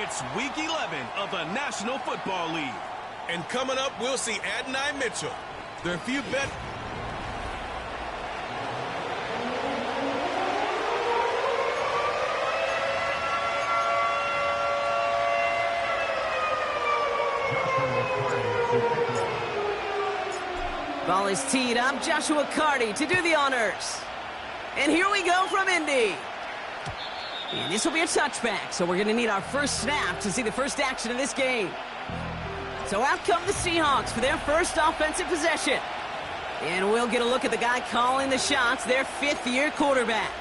It's Week 11 of the National Football League. And coming up, we'll see Adonai Mitchell. There are a few bet... Ball is teed up. Joshua Carty to do the honors. And here we go from Indy. And this will be a touchback, so we're going to need our first snap to see the first action of this game. So out come the Seahawks for their first offensive possession. And we'll get a look at the guy calling the shots, their fifth-year quarterback.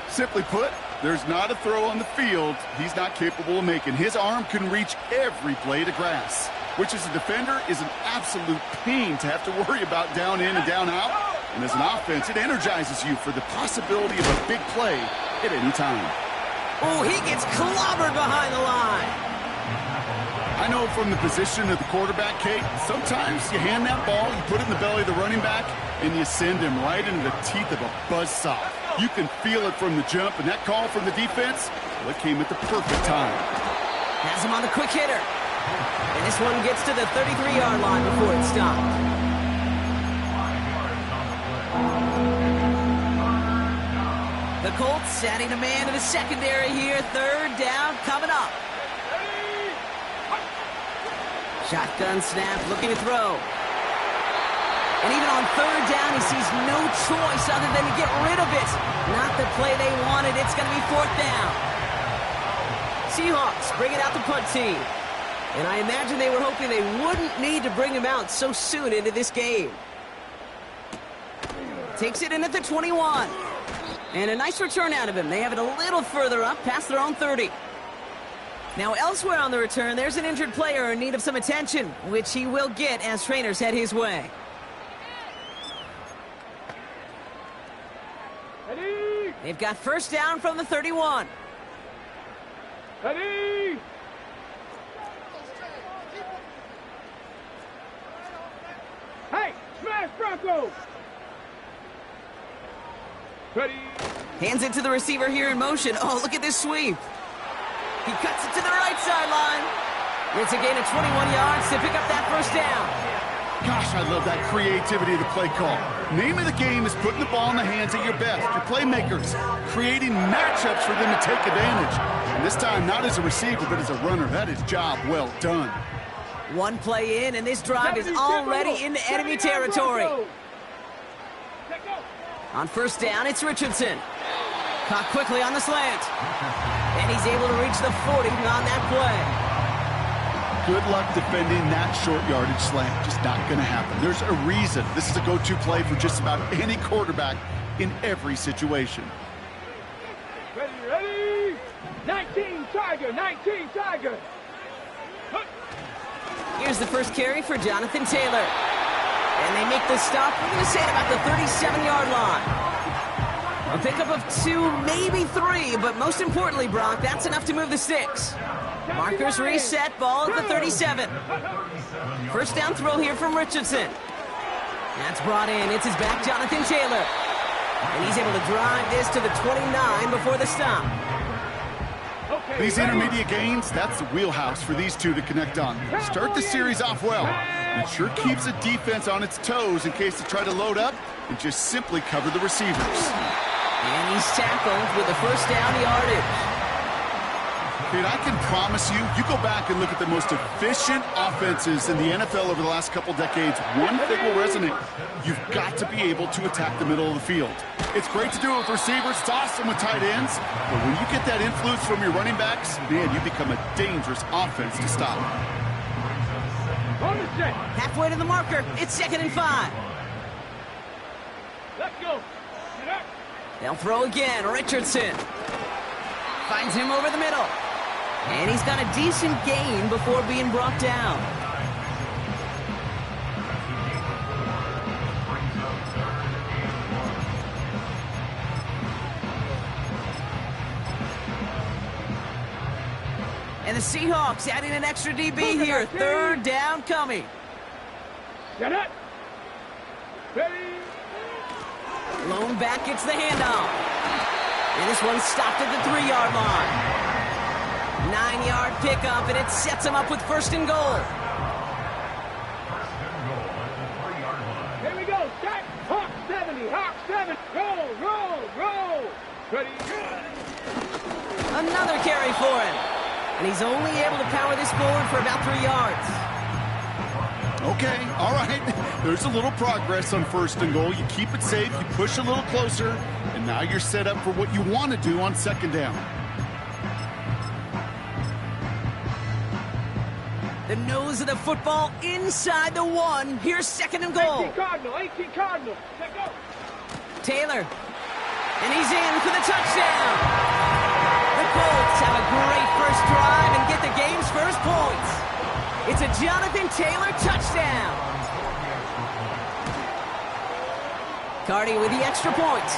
Simply put, there's not a throw on the field he's not capable of making. His arm can reach every blade of grass, which as a defender is an absolute pain to have to worry about down in and down out. And as an offense, it energizes you for the possibility of a big play at any time. Oh, he gets clobbered behind the line. I know from the position of the quarterback, Kate, sometimes you hand that ball, you put it in the belly of the running back, and you send him right into the teeth of a buzzsaw. You can feel it from the jump, and that call from the defense, well, it came at the perfect time. Has him on the quick hitter. And this one gets to the 33-yard line before it stopped. The Colts adding a man to the secondary here. Third down coming up. Shotgun snap, looking to throw. And even on third down, he sees no choice other than to get rid of it. Not the play they wanted. It's going to be fourth down. Seahawks bringing out the punt team. And I imagine they were hoping they wouldn't need to bring him out so soon into this game. Takes it in at the 21. And a nice return out of him. They have it a little further up, past their own 30. Now elsewhere on the return, there's an injured player in need of some attention, which he will get as trainers head his way. Ready? They've got first down from the 31. Ready? Hey, smash Bronco! Ready? Hands it to the receiver here in motion. Oh, look at this sweep. He cuts it to the right sideline. It's a gain of 21 yards to pick up that first down. Gosh, I love that creativity of the play call. Name of the game is putting the ball in the hands of your best, your playmakers, creating matchups for them to take advantage. And this time, not as a receiver, but as a runner. That is job well done. One play in, and this drive is already into enemy territory. On first down, it's Richardson. Caught quickly on the slant. And he's able to reach the 40 on that play. Good luck defending that short yardage slant. Just not going to happen. There's a reason. This is a go-to play for just about any quarterback in every situation. Ready, ready? 19 Tiger, 19 Tiger. Here's the first carry for Jonathan Taylor. And they make the stop, we're going to say, at about the 37-yard line. A pickup of 2, maybe 3, but most importantly, Brock, that's enough to move the sticks. Markers reset, ball at the 37. First down throw here from Richardson. That's brought in. It's his back, Jonathan Taylor. And he's able to drive this to the 29 before the stop. These intermediate gains, that's the wheelhouse for these two to connect on. Start the series off well. It sure keeps the defense on its toes in case they try to load up and just simply cover the receivers. And he's tackled with the first down yardage. Dude, I can promise you, you go back and look at the most efficient offenses in the NFL over the last couple decades, one thing will resonate. You've got to be able to attack the middle of the field. It's great to do it with receivers, it's awesome with tight ends, but when you get that influence from your running backs, man, you become a dangerous offense to stop. Halfway to the marker, it's 2nd and 5. Let's go. Get up. They'll throw again, Richardson. Finds him over the middle. And he's got a decent gain before being brought down. And the Seahawks adding an extra DB here. Third down coming. Get it. Ready. Lone back gets the handoff. And this one stopped at the 3-yard line. 9-yard pickup, and it sets him up with 1st and goal. Here we go. Start. Hawk 70. Hawk 70. Roll, roll, roll. Ready. Another carry for him. And he's only able to power this forward for about 3 yards. Okay, all right. There's a little progress on 1st and goal. You keep it safe, you push a little closer, and now you're set up for what you want to do on 2nd down. The nose of the football inside the 1. Here's 2nd and goal. 18 Cardinal. 18 Cardinal. Let's go. Taylor. And he's in for the touchdown. The Colts have a great first drive and get the game's first points. It's a Jonathan Taylor touchdown. Cardi with the extra point.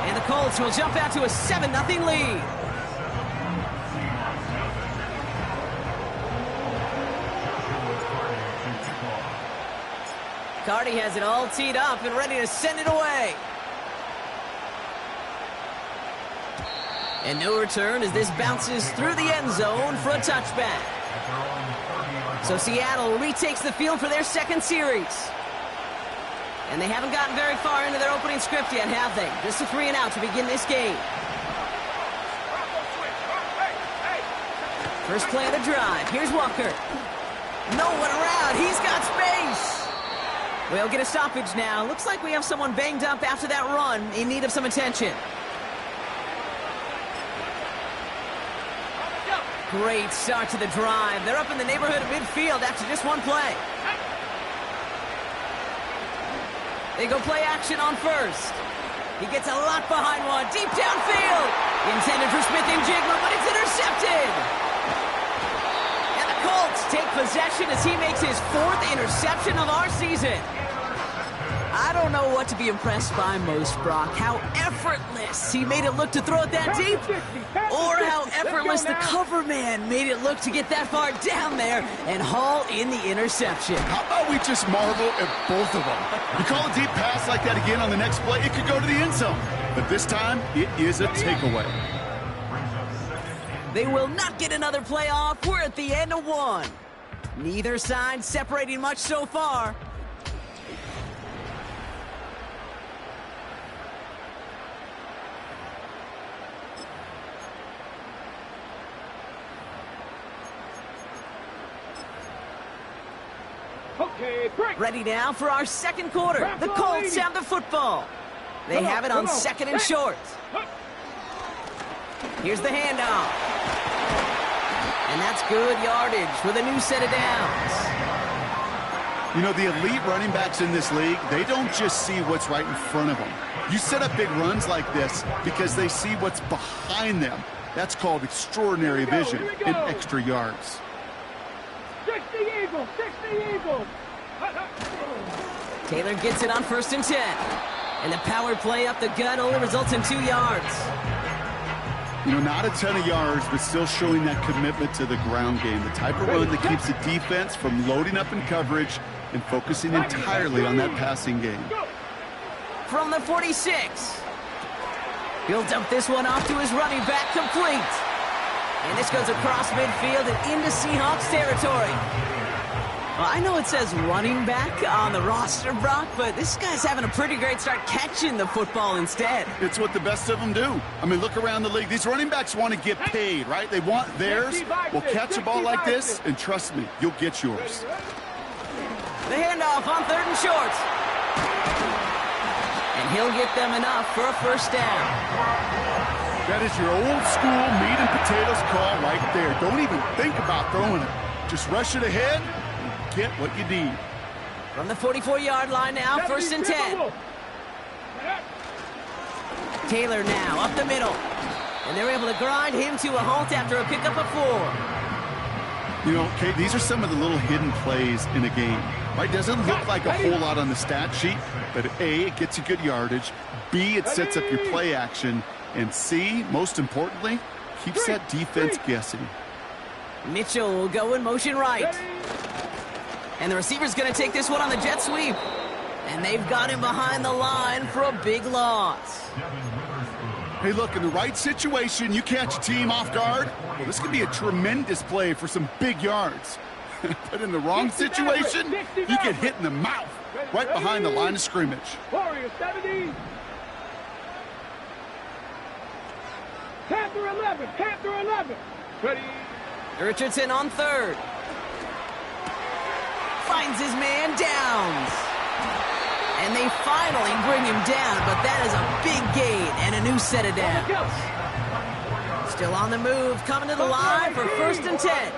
And the Colts will jump out to a 7-0 lead. Cardi has it all teed up and ready to send it away. And no return as this bounces through the end zone for a touchback. So Seattle retakes the field for their 2nd series. And they haven't gotten very far into their opening script yet, have they? Just a 3-and-out to begin this game. First play of the drive. Here's Walker. No one around. He's got space. We'll get a stoppage now. Looks like we have someone banged up after that run in need of some attention. Great start to the drive. They're up in the neighborhood of midfield after just 1 play. They go play action on 1st. He gets a lot behind one. Deep downfield. Intended for Smith-Njigba, but it's intercepted. And the Colts take possession as he makes his 4th interception of our season. I don't know what to be impressed by most, Brock. How effortless he made it look to throw it that deep, or how effortless the cover man made it look to get that far down there and haul in the interception. How about we just marvel at both of them? You call a deep pass like that again on the next play, it could go to the end zone. But this time, it is a takeaway. They will not get another play off. We're at the end of 1. Neither side separating much so far. Okay, break. Ready now for our 2nd quarter. The Colts have the football. They have it on 2nd and short. Here's the handoff. And that's good yardage with a new set of downs. You know, the elite running backs in this league, they don't just see what's right in front of them. You set up big runs like this because they see what's behind them. That's called extraordinary vision and extra yards. 60 Eagles, 60 Eagles. Taylor gets it on 1st and 10. And the power play up the gut only results in 2 yards. You know, not a ton of yards, but still showing that commitment to the ground game. The type of run that keeps the defense from loading up in coverage and focusing entirely on that passing game. From the 46. He'll dump this one off to his running back, complete. And this goes across midfield and into Seahawks territory. Well, I know it says running back on the roster, Brock, but this guy's having a pretty great start catching the football instead. It's what the best of them do. I mean, look around the league. These running backs want to get paid, right? They want theirs. Well, catch a ball like this, and trust me, you'll get yours. The handoff on 3rd and short. And he'll get them enough for a 1st down. That is your old school meat and potatoes call right there. Don't even think about throwing it. Just rush it ahead and get what you need. From the 44-yard line now, 1st and 10. Taylor now up the middle. And they're able to grind him to a halt after a pickup of 4. You know, Kate, these are some of the little hidden plays in a game. Right? Doesn't look like a whole lot on the stat sheet, but A, it gets you good yardage. B, it sets up your play action. And C, most importantly, keeps that defense guessing. Mitchell will go in motion right. And the receiver's going to take this one on the jet sweep. And they've got him behind the line for a big loss. Hey, look, in the right situation, you catch a team off guard. Well, this could be a tremendous play for some big yards. But in the wrong situation, you get hit in the mouth right behind the line of scrimmage. Warriors 70. Panther 11. Panther 11. Ready. Richardson on third. Finds his man Downs. And they finally bring him down, but that is a big gain and a new set of downs. Still on the move, coming to the line for 1st and 10.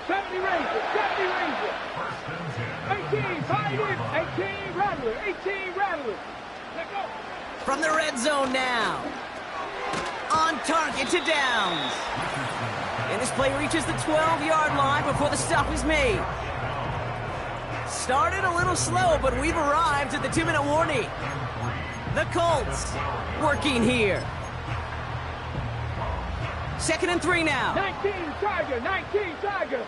70 Ranger, 70 Ranger. 18, tight end, 18 Rattler, 18 Rattler. Let go. From the red zone now. On target to Downs. And this play reaches the 12-yard line before the stop is made. Started a little slow, but we've arrived at the 2-minute warning. The Colts working here. 2nd and 3 now. 19 Tiger, 19 Tiger.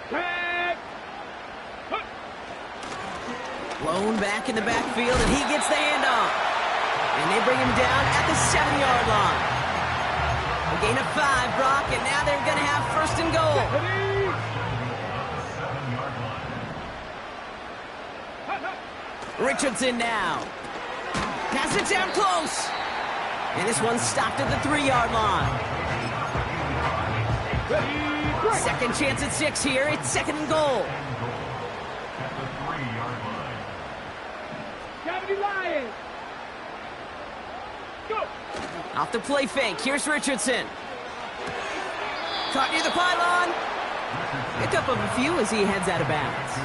Tag. Blown back in the backfield, and he gets the handoff. And they bring him down at the 7-yard line. A gain of 5, Brock, and now they're going to have 1st and goal. Richardson now. Pass it down close. And this one stopped at the 3-yard line. 2nd chance at 6 here. It's 2nd and goal. Lions. Go. Off the play fake. Here's Richardson. Caught near the pylon. Pickup of a few as he heads out of bounds.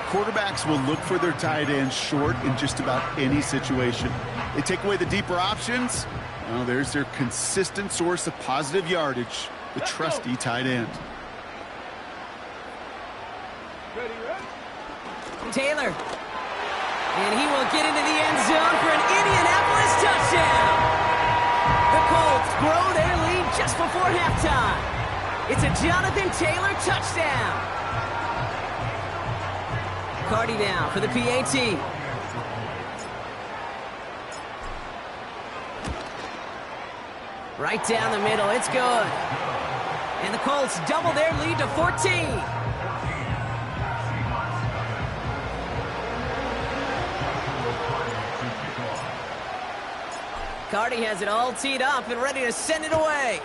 Quarterbacks will look for their tight ends short in just about any situation. They take away the deeper options. Well, there's their consistent source of positive yardage, the trusty tight end. Taylor. And he will get into the end zone for an Indianapolis touchdown. The Colts grow their lead just before halftime. It's a Jonathan Taylor touchdown. Carty now for the PAT. Right down the middle, it's good. And the Colts double their lead to 14. Carty has it all teed up and ready to send it away.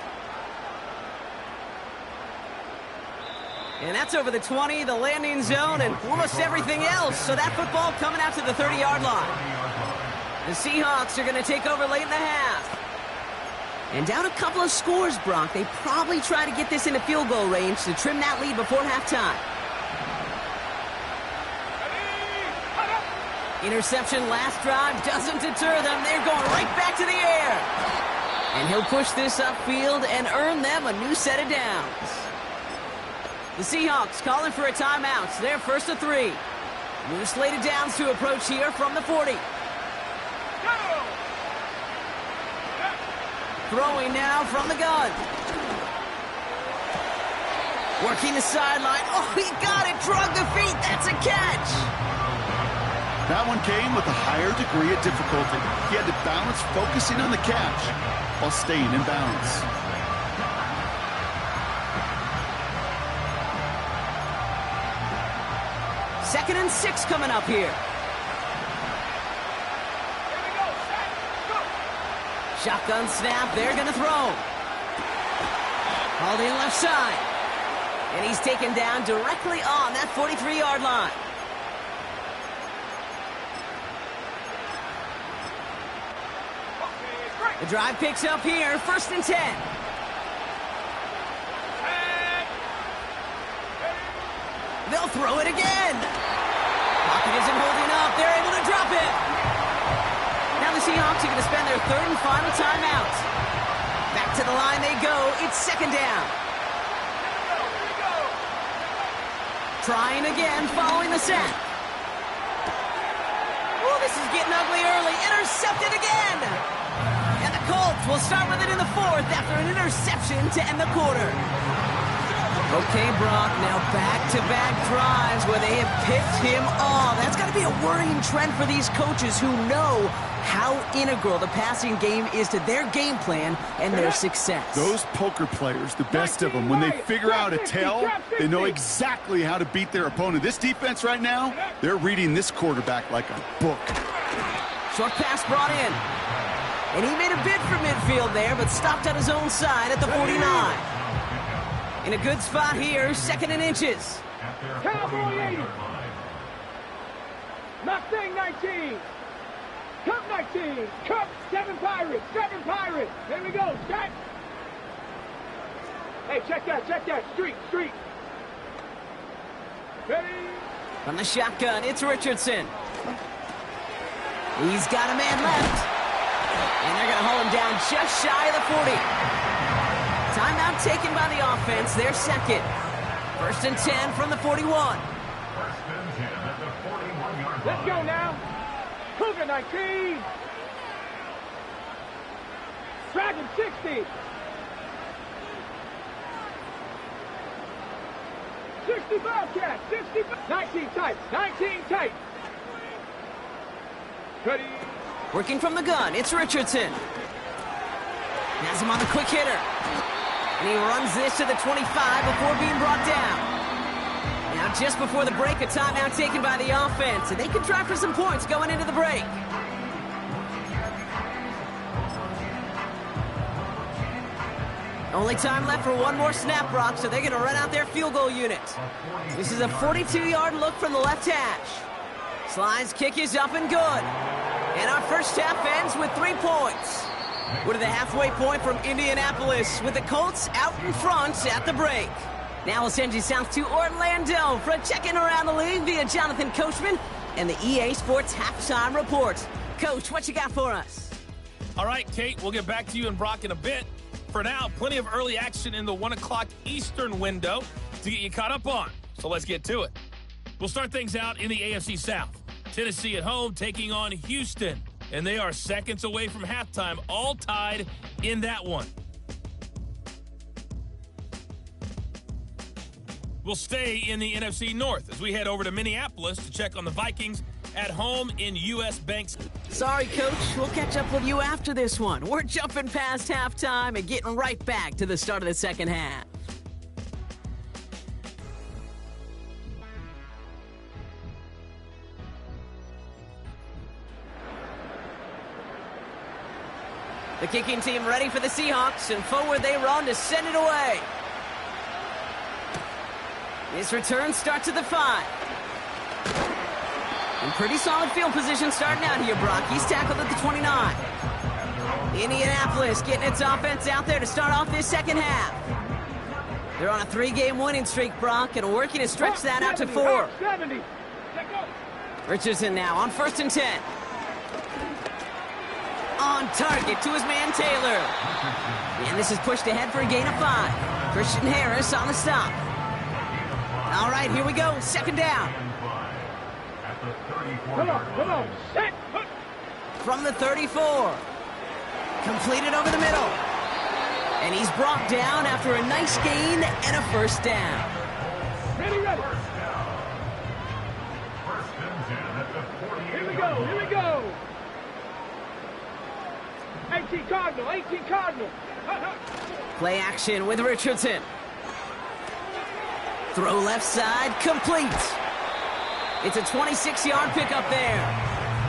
And that's over the 20, the landing zone, and almost everything else. So that football coming out to the 30-yard line. The Seahawks are going to take over late in the half. And down a couple of scores, Brock. They probably try to get this into field goal range to trim that lead before halftime. Interception last drive doesn't deter them. They're going right back to the air. And he'll push this upfield and earn them a new set of downs. The Seahawks calling for a timeout. They're 1st and 3. New slated downs to approach here from the 40. Throwing now from the gun. Working the sideline. Oh, he got it. Drug the feet. That's a catch. That one came with a higher degree of difficulty. He had to balance focusing on the catch while staying in bounds. Second and 6 coming up here. Shotgun snap, they're going to throw. Hauled in left side. And he's taken down directly on that 43-yard line. The drive picks up here, 1st and 10. They'll throw it again. Pocket isn't holding up. They're able to drop it. Now the Seahawks are going to spend their 3rd and final timeout. Back to the line they go. It's 2nd down. Trying again, following the set. Oh, this is getting ugly early. Intercepted again. And the Colts will start with it in the 4th after an interception to end the quarter. Okay, Brock, now back-to-back drives where they have picked him off. That's got to be a worrying trend for these coaches who know how integral the passing game is to their game plan and their success. Those poker players, the best of them, when they figure out a tell, they know exactly how to beat their opponent. This defense right now, they're reading this quarterback like a book. Short pass brought in. And he made a bid for midfield there, but stopped on his own side at the 49. In a good spot here, 2nd and inches. Cowboy 80. Mustang 19. Cup 19. Cup 7 Pirates. 7 Pirates. There we go. Set. Hey, check that. Street. Ready. From the shotgun, it's Richardson. He's got a man left. And they're going to hold him down just shy of the 40. Timeout taken by the offense. Their second. 1st and 10 from the 41. Let's go now. Cougar 19. Dragon 60. 65 cat. 65. 19 tight. 19 tight. Ready. Working from the gun, it's Richardson. Has him on the quick hitter. And he runs this to the 25 before being brought down. Now just before the break, a timeout taken by the offense. And they can try for some points going into the break. Only time left for one more snap, Brock, so they're going to run out their field goal unit. This is a 42-yard look from the left hash. Slide's kick is up and good. And our first half ends with 3 points. We're to the halfway point from Indianapolis with the Colts out in front at the break. Now we'll send you south to Orlando for a check-in around the league via Jonathan Coachman and the EA Sports Halftime Report. Coach, what you got for us? All right, Kate, we'll get back to you and Brock in a bit. For now, plenty of early action in the 1 o'clock Eastern window to get you caught up on. So let's get to it. We'll start things out in the AFC South. Tennessee at home taking on Houston. And they are seconds away from halftime, all tied in that one. We'll stay in the NFC North as we head over to Minneapolis to check on the Vikings at home in U.S. Bank. Sorry, Coach. We'll catch up with you after this one. We're jumping past halftime and getting right back to the start of the second half. The kicking team ready for the Seahawks, and forward they run to send it away. This return starts at the 5. In pretty solid field position starting out here, Brock. He's tackled at the 29. Indianapolis getting its offense out there to start off this second half. They're on a 3-game winning streak, Brock, and working to stretch that out to 4. 70. Richardson now on 1st and 10. On target to his man Taylor. And this is pushed ahead for a gain of 5. Christian Harris on the stop. All right, here we go. 2nd down. Come on. Set. From the 34. Completed over the middle. And he's brought down after a nice gain and a 1st down. Ready. Here we go. 18 Cardinal. Play action with Richardson. Throw left side, complete. It's a 26-yard pickup there.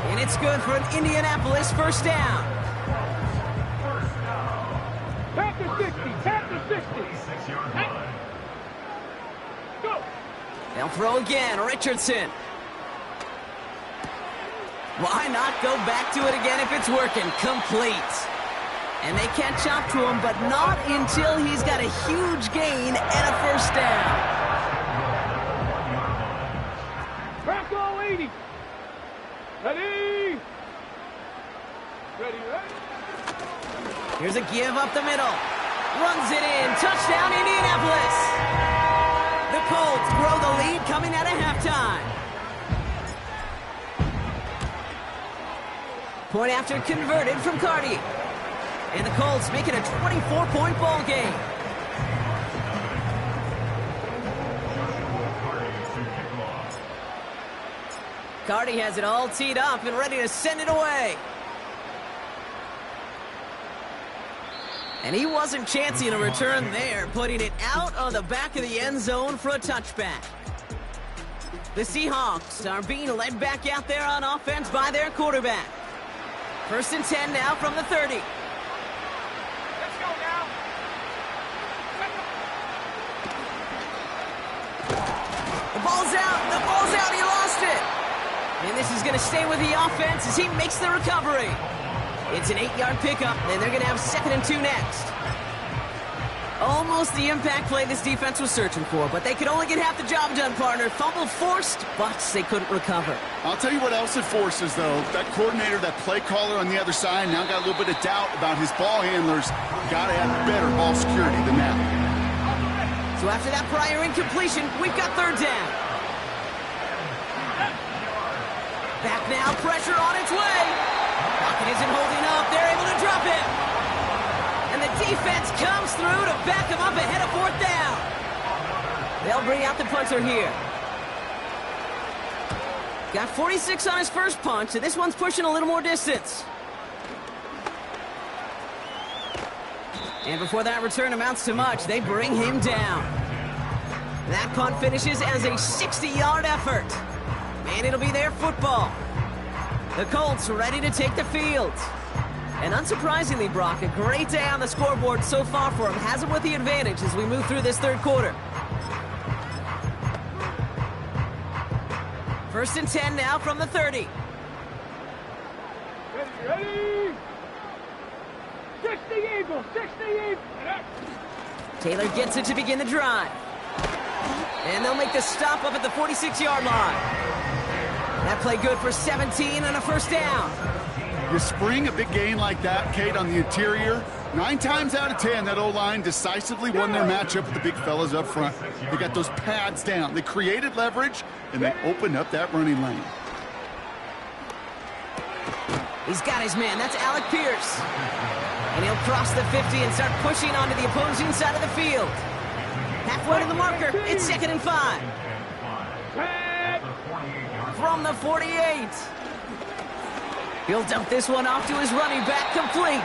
And it's good for an Indianapolis 1st down. Panther 60. Go. They'll throw again, Richardson. Why not go back to it again if it's working? Complete. And they catch up to him, but not until he's got a huge gain and a 1st down. Bronco 80. Ready. Here's a give up the middle. Runs it in. Touchdown, Indianapolis. The Colts grow the lead coming out of halftime. Point after converted from Cardi. And the Colts make it a 24-point ball game. Cardi has it all teed up and ready to send it away. And he wasn't chancing a return there, putting it out on the back of the end zone for a touchback. The Seahawks are being led back out there on offense by their quarterback. 1st and 10 now from the 30. Let's go now. The ball's out. The ball's out. He lost it. And this is going to stay with the offense as he makes the recovery. It's an 8-yard pickup, and they're going to have 2nd and 2 next. Almost the impact play this defense was searching for, but they could only get half the job done, partner. Fumble forced, but they couldn't recover. I'll tell you what else it forces, though. That coordinator, that play caller on the other side, now got a little bit of doubt about his ball handlers. Got to have better ball security than that. So after that prior incompletion, we've got 3rd down. Back now, pressure on its way. Pocket isn't holding up. They're able to drop it. And the defense comes through to back him up ahead of 4th down. They'll bring out the punter here. Got 46 on his first punch, and this one's pushing a little more distance. And before that return amounts to much, they bring him down. That punt finishes as a 60-yard effort. And it'll be their football. The Colts ready to take the field. And unsurprisingly, Brock, a great day on the scoreboard so far for him. Has him with the advantage as we move through this 3rd quarter. 1st and 10 now from the 30. Ready? 60 Eagles, 60 Eagles. Taylor gets it to begin the drive. And they'll make the stop up at the 46-yard line. That play good for 17 and a 1st down. You spring a big gain like that, Kate, on the interior. 9 times out of 10, that O-line decisively won their matchup with the big fellas up front. They got those pads down. They created leverage, and they opened up that running lane. He's got his man. That's Alec Pierce. And he'll cross the 50 and start pushing onto the opposing side of the field. Halfway to the marker. It's 2nd and 5. From the 48. He'll dump this one off to his running back, complete.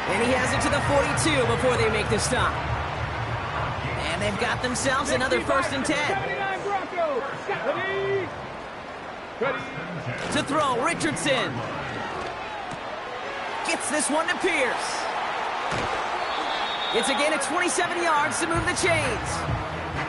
And he has it to the 42 before they make the stop. And they've got themselves another 1st and 10. 79 Broncos. Ready? To throw, Richardson. Gets this one to Pierce. It's a gain of 27 yards to move the chains.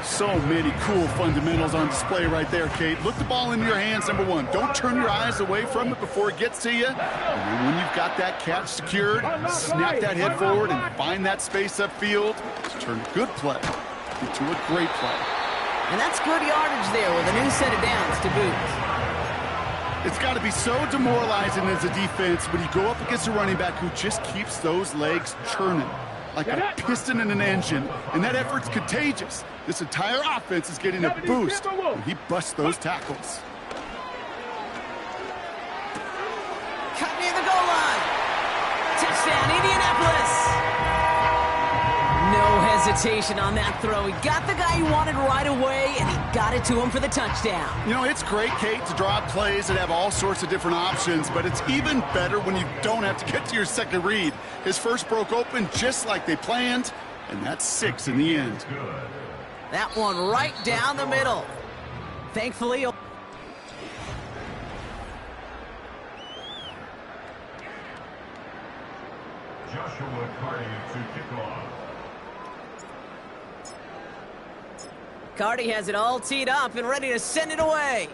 So many cool fundamentals on display right there, Kate. Look the ball into your hands, number 1. Don't turn your eyes away from it before it gets to you. And then when you've got that catch secured, snap that head forward and find that space upfield to turn a good play into a great play. And that's good yardage there with a new set of downs to boot. It's got to be so demoralizing as a defense when you go up against a running back who just keeps those legs churning like a piston in an engine, and that effort's contagious. This entire offense is getting a boost when he busts those tackles. Cut near the goal line. Touchdown, Indianapolis. No hesitation on that throw. He got the guy he wanted right away, and he got it to him for the touchdown. You know, it's great, Kate, to draw up plays that have all sorts of different options, but it's even better when you don't have to get to your second read. His first broke open just like they planned, and that's 6 in the end. That one right down the middle. Thankfully, Joshua Cardi to kick off. Cardi has it all teed up and ready to send it away.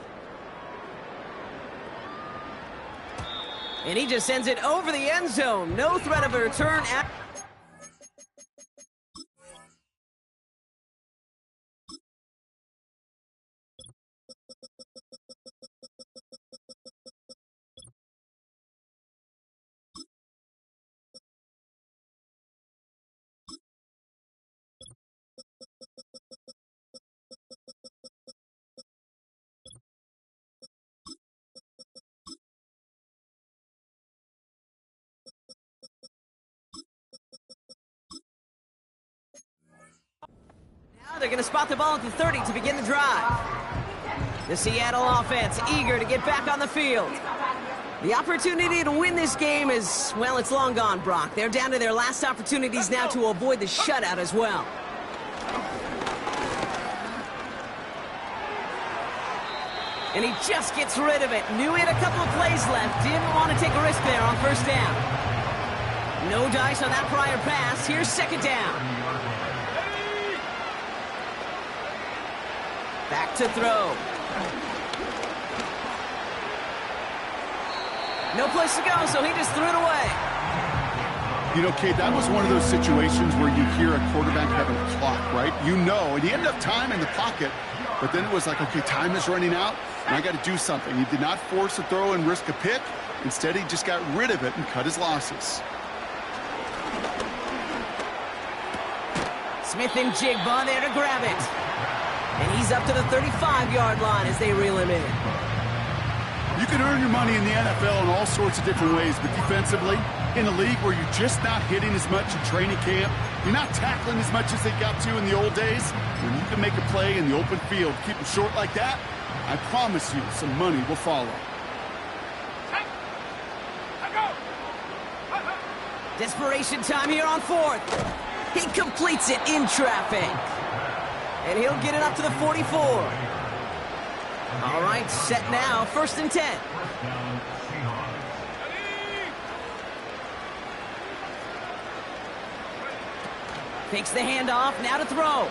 And he just sends it over the end zone. No threat of a return. Now they're going to spot the ball at the 30 to begin the drive. The Seattle offense eager to get back on the field. The opportunity to win this game is, well, it's long gone, Brock. They're down to their last opportunities now to avoid the shutout as well. And he just gets rid of it. Knew he had a couple of plays left. Didn't want to take a risk there on first down. No dice on that prior pass. Here's second down. Back to throw. No place to go, so he just threw it away. You know, Kate, that was one of those situations where you hear a quarterback having a clock, right? You know, and he had enough time in the pocket, but then it was like, okay, time is running out, and I got to do something. He did not force a throw and risk a pick. Instead, he just got rid of it and cut his losses. Smith and Jigba there to grab it. And he's up to the 35-yard line as they reel him in. You can earn your money in the NFL in all sorts of different ways, but defensively, in a league where you're just not hitting as much in training camp, you're not tackling as much as they got to in the old days, when you can make a play in the open field, keep them short like that, I promise you some money will follow. Desperation time here on fourth. He completes it in traffic. And he'll get it up to the 44. All right, set now, 1st and 10. Takes the handoff, now to throw.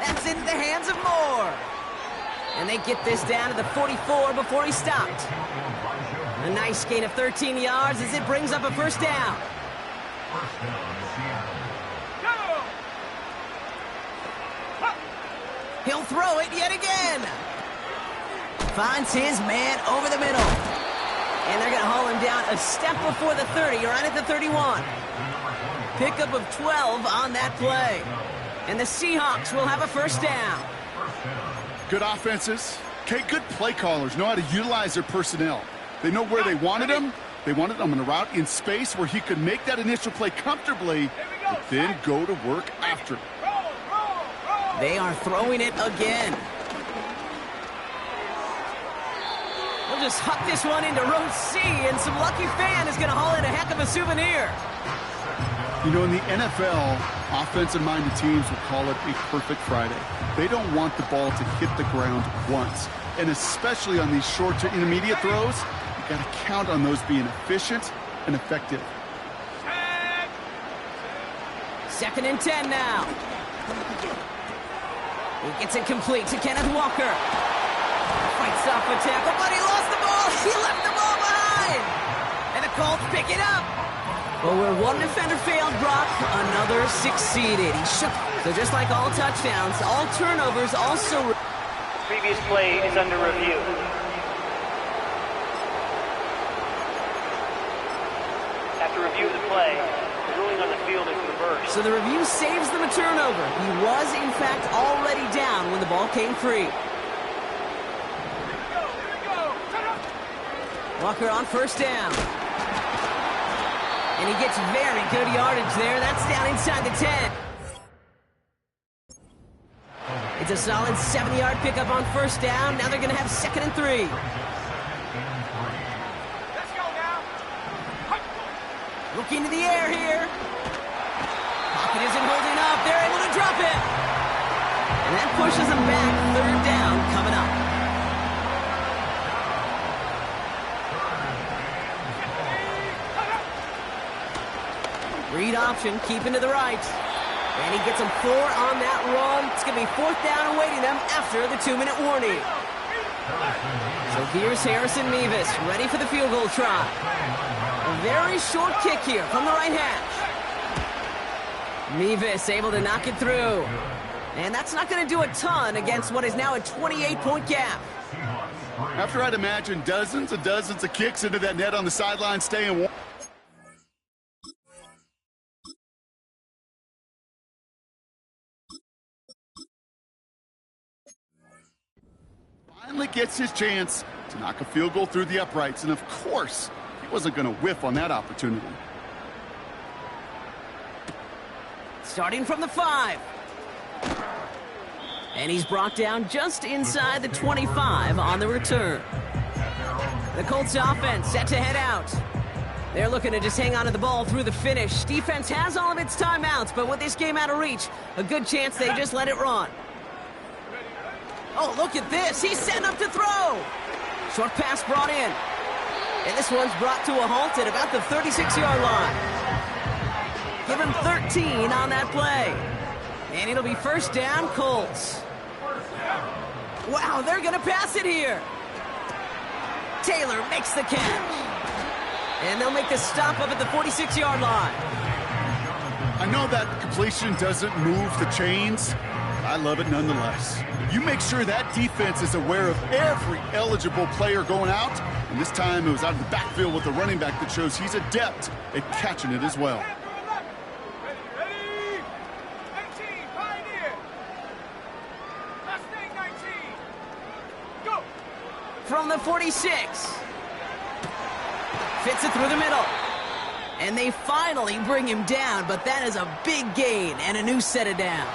That's into the hands of Moore. And they get this down to the 44 before he stopped. A nice gain of 13 yards as it brings up a first down. He'll throw it yet again. Finds his man over the middle. And they're going to haul him down a step before the 30, right at the 31. Pickup of 12 on that play. And the Seahawks will have a first down. Good offenses. Okay, good play callers know how to utilize their personnel. They know where they wanted him. They wanted him on a route in space where he could make that initial play comfortably, but then go to work after it. They are throwing it again. We'll just huck this one into row C, and some lucky fan is going to haul in a heck of a souvenir. You know, in the NFL, offensive-minded teams will call it a perfect Friday. They don't want the ball to hit the ground once. And especially on these short to intermediate throws, you've got to count on those being efficient and effective. 2nd and 10 now. He gets it complete to Kenneth Walker. Fights off a tackle, but he lost the ball. He left the ball behind. And the Colts pick it up. Well, where one defender failed, Brock, another succeeded. He shook. So just like all touchdowns, all turnovers also... Previous play is under review. After review of the play, the ruling on the field is reversed. So the review saves them a turnover. He was, in fact, already down when the ball came free. Walker on first down. And he gets very good yardage there. That's down inside the 10. It's a solid 7-yard pickup on first down. Now they're going to have 2nd and 3. Let's go now. Look into the air here. Pocket isn't holding up. They're able to drop it. And that pushes them back. 3rd down coming up. Read option, keeping to the right. And he gets them 4 on that run. It's going to be 4th down awaiting them after the 2-minute warning. So here's Harrison Mevis, ready for the field goal try. A very short kick here from the right hash. Mevis able to knock it through. And that's not going to do a ton against what is now a 28-point gap. After I'd imagine dozens and dozens of kicks into that net on the sideline, staying warm. Finally gets his chance to knock a field goal through the uprights, and of course, he wasn't going to whiff on that opportunity. Starting from the 5. And he's brought down just inside the 25 on the return. The Colts offense set to head out. They're looking to just hang on to the ball through the finish. Defense has all of its timeouts, but with this game out of reach, a good chance they just let it run. Oh, look at this. He's setting up to throw. Short pass brought in. And this one's brought to a halt at about the 36-yard line. Give him 13 on that play. And it'll be first down, Colts. Wow, they're going to pass it here. Taylor makes the catch. And they'll make the stop up at the 46-yard line. I know that completion doesn't move the chains. I love it nonetheless. You make sure that defense is aware of every eligible player going out. And this time it was out of the backfield with a running back that shows he's adept at catching it as well. Ready? 19, Pioneer. Last name 19. Go. From the 46. Fits it through the middle. And they finally bring him down, but that is a big gain and a new set of downs.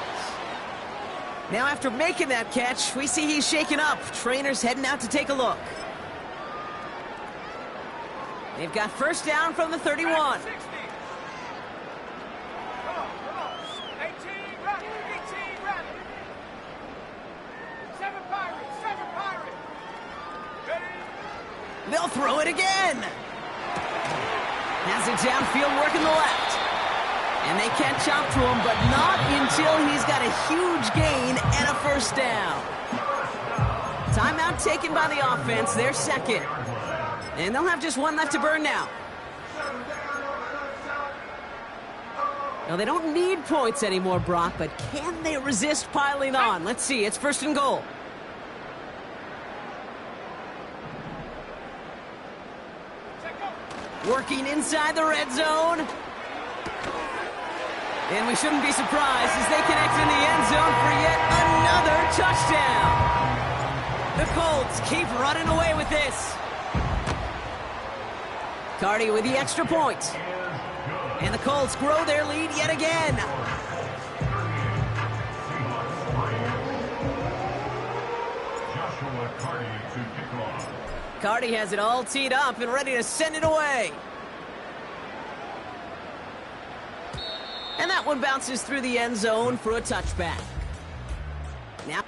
Now after making that catch, we see he's shaken up. Trainer's heading out to take a look. They've got first down from the 31. 60. Come on. 18, Rattler. 18, Rattler. 7 Pirates. Ready? They'll throw it again. Has it downfield, working the left. And they catch up to him, but not until he's got a huge gain and a first down. Timeout taken by the offense, their second. And they'll have just one left to burn now. Now, they don't need points anymore, Brock, but can they resist piling on? Let's see, it's first and goal. Working inside the red zone. And we shouldn't be surprised as they connect in the end zone for yet another touchdown. The Colts keep running away with this. Cardi with the extra point. And the Colts grow their lead yet again. Joshua Cardi to kick off. Cardi has it all teed up and ready to send it away. And that one bounces through the end zone for a touchback. Now,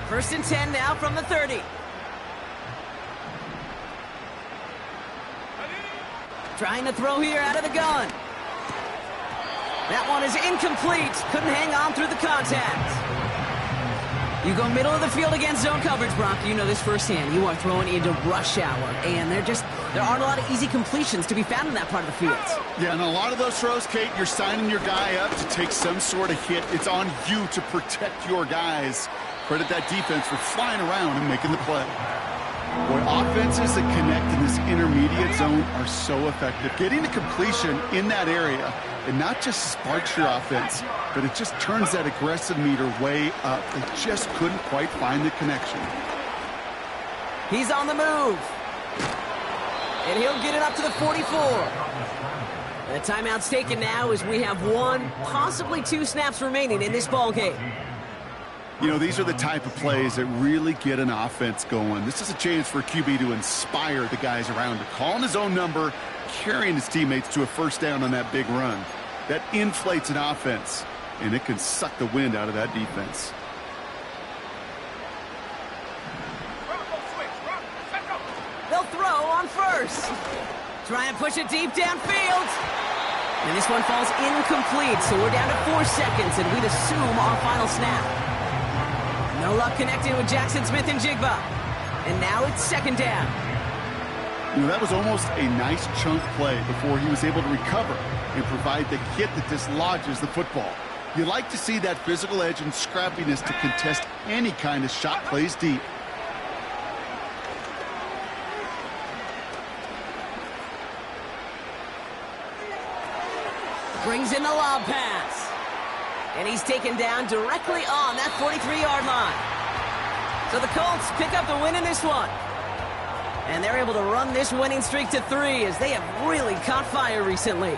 first and 10 now from the 30. Trying to throw here out of the gun. That one is incomplete. Couldn't hang on through the contact. You go middle of the field against zone coverage, Brock. You know this firsthand. You are throwing into rush hour, and there aren't a lot of easy completions to be found in that part of the field. Yeah, and a lot of those throws, Kate, you're signing your guy up to take some sort of hit. It's on you to protect your guys. Credit that defense for flying around and making the play. Boy, offenses that connect in this intermediate zone are so effective. Getting a completion in that area, it not just sparks your offense, but it just turns that aggressive meter way up. They just couldn't quite find the connection. He's on the move. And he'll get it up to the 44. The timeout's taken now as we have one, possibly two snaps remaining in this ball game. You know, these are the type of plays that really get an offense going. This is a chance for QB to inspire the guys around him. Calling his own number, carrying his teammates to a first down on that big run. That inflates an offense, and it can suck the wind out of that defense. They'll throw on first. Try and push it deep downfield. And this one falls incomplete, so we're down to 4 seconds, and we'd assume our final snap. No luck connecting with Jackson Smith and Jigba. And now it's second down. You know, that was almost a nice chunk play before he was able to recover and provide the hit that dislodges the football. You like to see that physical edge and scrappiness to contest any kind of shot plays deep. Brings in the lob pass. And he's taken down directly on that 43-yard line. So the Colts pick up the win in this one. And they're able to run this winning streak to 3 as they have really caught fire recently.